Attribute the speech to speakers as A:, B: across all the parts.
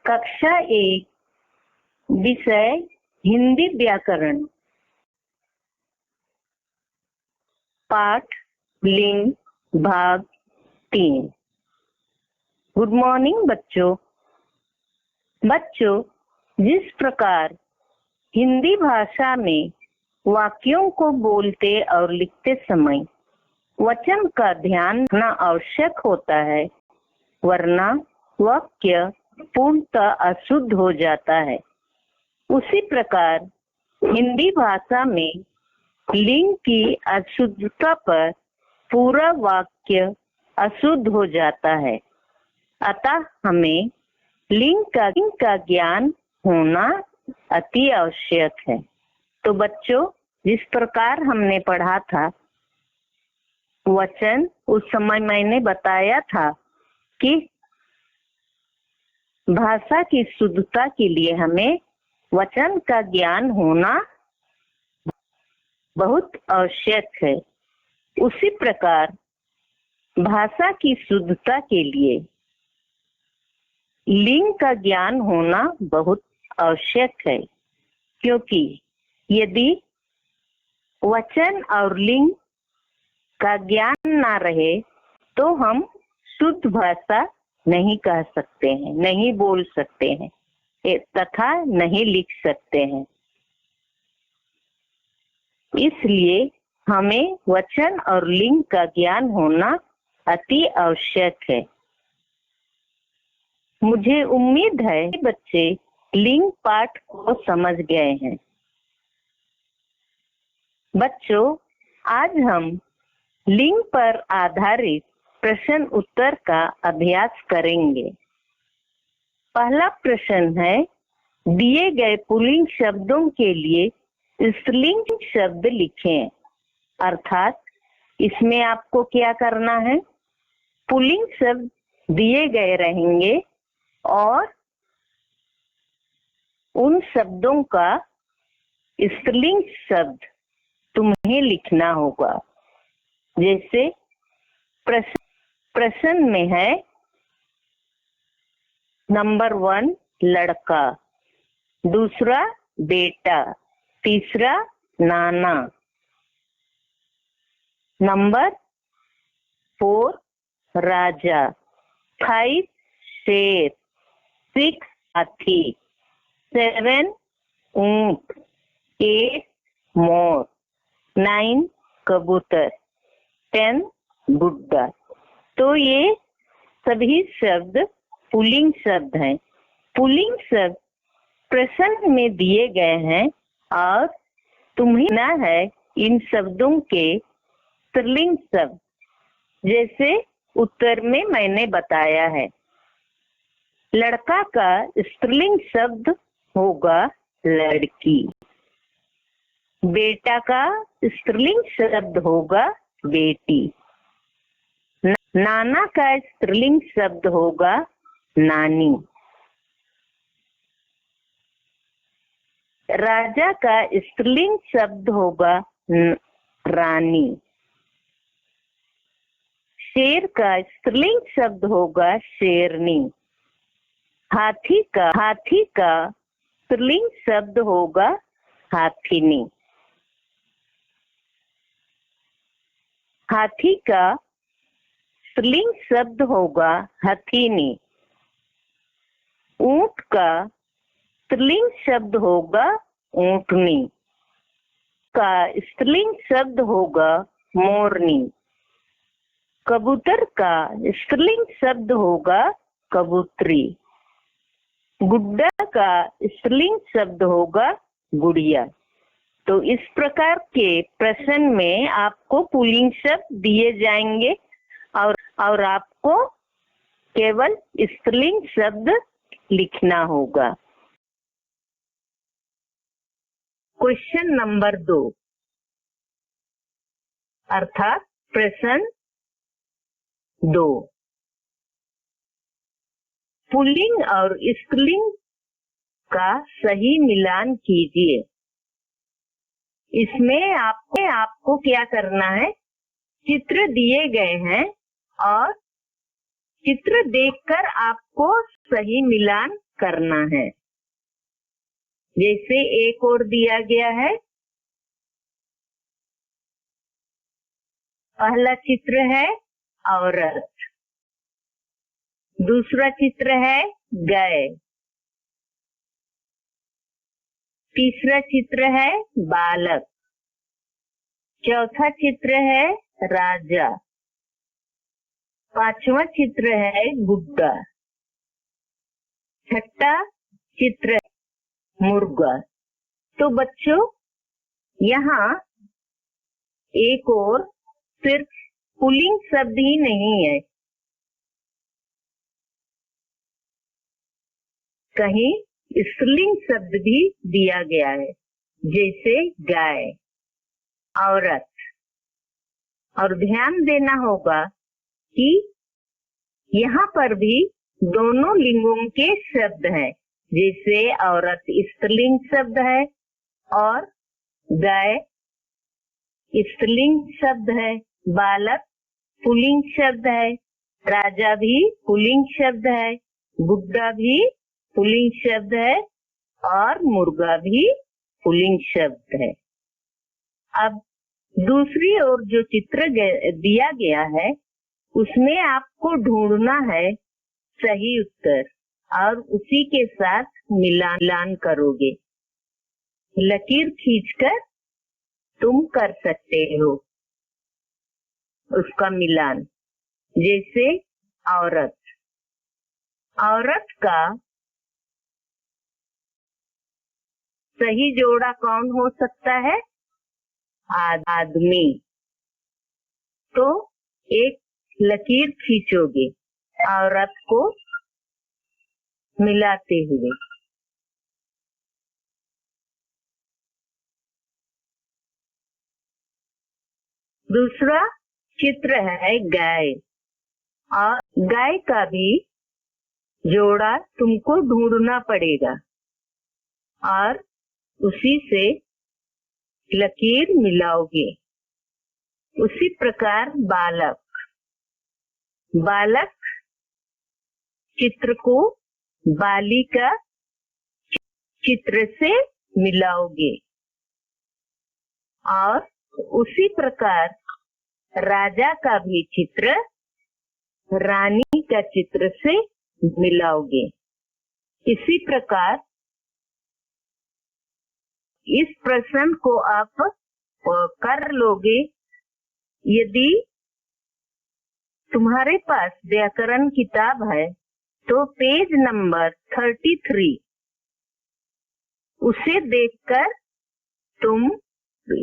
A: कक्षा 1 विषय हिंदी व्याकरण पाठ लिंग भाग 3। गुड मॉर्निंग बच्चों। जिस प्रकार हिंदी भाषा में वाक्यों को बोलते और लिखते समय वचन का ध्यान रखना आवश्यक होता है, वरना वाक्य पूर्णतः अशुद्ध हो जाता है, उसी प्रकार हिंदी भाषा में लिंग की अशुद्धता पर पूरा वाक्य अशुद्ध हो जाता है। अतः हमें लिंग का ज्ञान होना अति आवश्यक है। तो बच्चों, जिस प्रकार हमने पढ़ा था वचन, उस समय मैंने बताया था कि भाषा की शुद्धता के लिए हमें वचन का ज्ञान होना बहुत आवश्यक है। उसी प्रकार भाषा की शुद्धता के लिए लिंग का ज्ञान होना बहुत आवश्यक है, क्योंकि यदि वचन और लिंग का ज्ञान ना रहे तो हम शुद्ध भाषा नहीं कह सकते हैं, नहीं बोल सकते हैं तथा नहीं लिख सकते हैं। इसलिए हमें वचन और लिंग का ज्ञान होना अति आवश्यक है। मुझे उम्मीद है कि बच्चे लिंग पाठ को समझ गए हैं। बच्चों, आज हम लिंग पर आधारित प्रश्न उत्तर का अभ्यास करेंगे। पहला प्रश्न है, दिए गए पुल्लिंग शब्दों के लिए स्त्रीलिंग शब्द लिखें। अर्थात इसमें आपको क्या करना है, पुल्लिंग शब्द दिए गए रहेंगे और उन शब्दों का स्त्रीलिंग शब्द तुम्हें लिखना होगा। जैसे प्रश्न में है, नंबर 1 लड़का, दूसरा बेटा, तीसरा नाना, नंबर 4 राजा, 5 शेर, 6 हाथी, 7 ऊंट, 8 मोर, 9 कबूतर, 10 बुड्ढा। तो ये सभी शब्द पुल्लिंग शब्द हैं। पुल्लिंग शब्द प्रश्न में दिए गए हैं और तुम्हें ना है इन शब्दों के स्त्रीलिंग शब्द, जैसे उत्तर में मैंने बताया है। लड़का का स्त्रीलिंग शब्द होगा लड़की, बेटा का स्त्रीलिंग शब्द होगा बेटी, नाना का स्त्रीलिंग शब्द होगा नानी, राजा का स्त्रीलिंग शब्द होगा रानी, शेर का स्त्रीलिंग शब्द होगा शेरनी, हाथी का स्त्रीलिंग शब्द होगा हाथिनी, हाथी का स्त्रीलिंग शब्द होगा हथिनी, ऊंट का स्त्रीलिंग शब्द होगा ऊंटनी, का स्त्रीलिंग शब्द होगा मोरनी, कबूतर का स्त्रीलिंग शब्द होगा कबूतरी, गुड्डा का स्त्रीलिंग शब्द होगा गुड़िया। तो इस प्रकार के प्रश्न में आपको पुल्लिंग शब्द दिए जाएंगे और आपको केवल स्त्रीलिंग शब्द लिखना होगा। क्वेश्चन नंबर 2 अर्थात प्रश्न 2, पुल्लिंग और स्त्रीलिंग का सही मिलान कीजिए। इसमें आपको क्या करना है, चित्र दिए गए हैं और चित्र देखकर आपको सही मिलान करना है। जैसे एक और दिया गया है, पहला चित्र है औरत, दूसरा चित्र है गाय, तीसरा चित्र है बालक, चौथा चित्र है राजा, पांचवा चित्र है गुड्डा, छठा चित्र मुर्गा। तो बच्चों, यहाँ एक और सिर्फ पुल्लिंग शब्द ही नहीं है, कहीं स्त्रीलिंग शब्द भी दिया गया है, जैसे गाय, औरत। और ध्यान देना होगा कि यहाँ पर भी दोनों लिंगों के शब्द हैं, जैसे औरत स्त्रीलिंग शब्द है और गाय स्त्रीलिंग शब्द है, बालक पुल्लिंग शब्द है, राजा भी पुल्लिंग शब्द है, गुड्डा भी पुल्लिंग शब्द है और मुर्गा भी पुल्लिंग शब्द है। अब दूसरी ओर जो चित्र दिया गया है, उसमें आपको ढूंढना है सही उत्तर और उसी के साथ मिलान करोगे। लकीर खींचकर तुम कर सकते हो उसका मिलान। जैसे औरत, औरत का सही जोड़ा कौन हो सकता है? आदमी। तो एक लकीर खींचोगे औरत को मिलाते हुए। दूसरा चित्र है गाय, और गाय का भी जोड़ा तुमको ढूंढना पड़ेगा और उसी से लकीर मिलाओगे। उसी प्रकार बालक, बालक चित्र को बालिका चित्र से मिलाओगे और उसी प्रकार राजा का भी चित्र रानी का चित्र से मिलाओगे। इसी प्रकार इस प्रश्न को आप कर लोगे। यदि तुम्हारे पास व्याकरण किताब है तो पेज नंबर 33 उसे देखकर तुम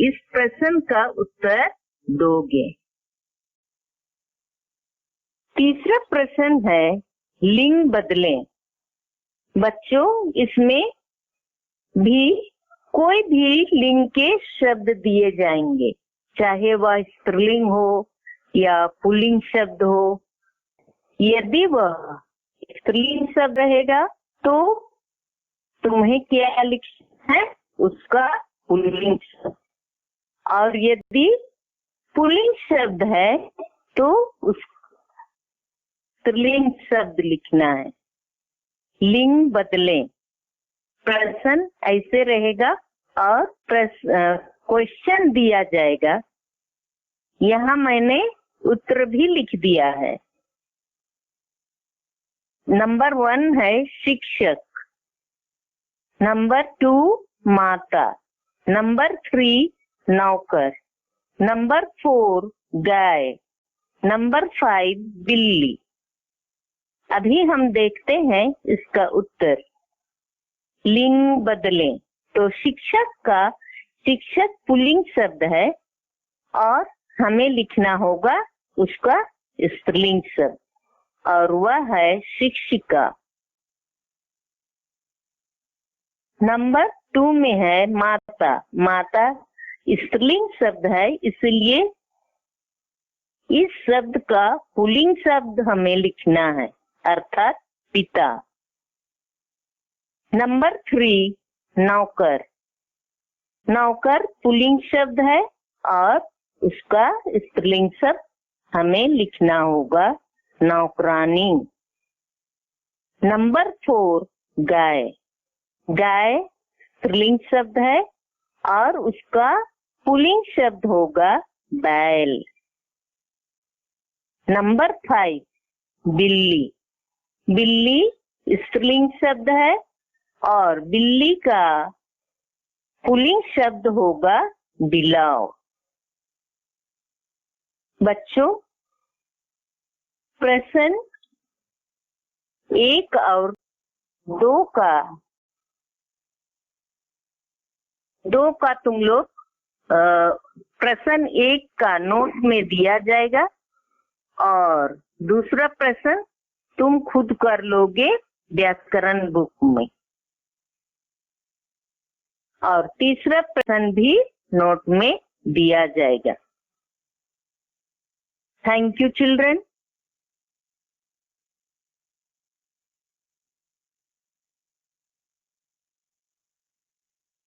A: इस प्रश्न का उत्तर दोगे। तीसरा प्रश्न है लिंग बदलें। बच्चों, इसमें भी कोई भी लिंग के शब्द दिए जाएंगे, चाहे वह स्त्रीलिंग हो या पुल्लिंग शब्द हो। यदि वह स्त्रीलिंग शब्द रहेगा तो तुम्हें क्या लिखना है? उसका पुल्लिंग शब्द। और यदि पुल्लिंग शब्द है तो उस स्त्रीलिंग शब्द लिखना है। लिंग बदलें। प्रश्न ऐसे रहेगा और क्वेश्चन दिया जाएगा। यहाँ मैंने उत्तर भी लिख दिया है। नंबर 1 है शिक्षक, नंबर 2 माता, नंबर 3 नौकर, नंबर 4 गाय, नंबर 5 बिल्ली। अभी हम देखते हैं इसका उत्तर। लिंग बदलें। तो शिक्षक का शिक्षक पुल्लिंग शब्द है और हमें लिखना होगा उसका स्त्रीलिंग शब्द, और वह है शिक्षिका। नंबर 2 में है माता। माता स्त्रीलिंग शब्द है, इसलिए इस शब्द का पुल्लिंग शब्द हमें लिखना है, अर्थात पिता। नंबर 3 नौकर। नौकर पुल्लिंग शब्द है और उसका स्त्रीलिंग शब्द हमें लिखना होगा नौकरानी। नंबर 4 गाय। गाय स्त्रीलिंग शब्द है और उसका पुल्लिंग शब्द होगा बैल। नंबर 5 बिल्ली। बिल्ली स्त्रीलिंग शब्द है और बिल्ली का पुल्लिंग शब्द होगा बिलाव। बच्चों, प्रश्न 1 और 2 का तुम लोग प्रश्न 1 का नोट में दिया जाएगा और दूसरा प्रश्न तुम खुद कर लोगे व्याकरण बुक में, और तीसरा प्रश्न भी नोट में दिया जाएगा। Thank you children.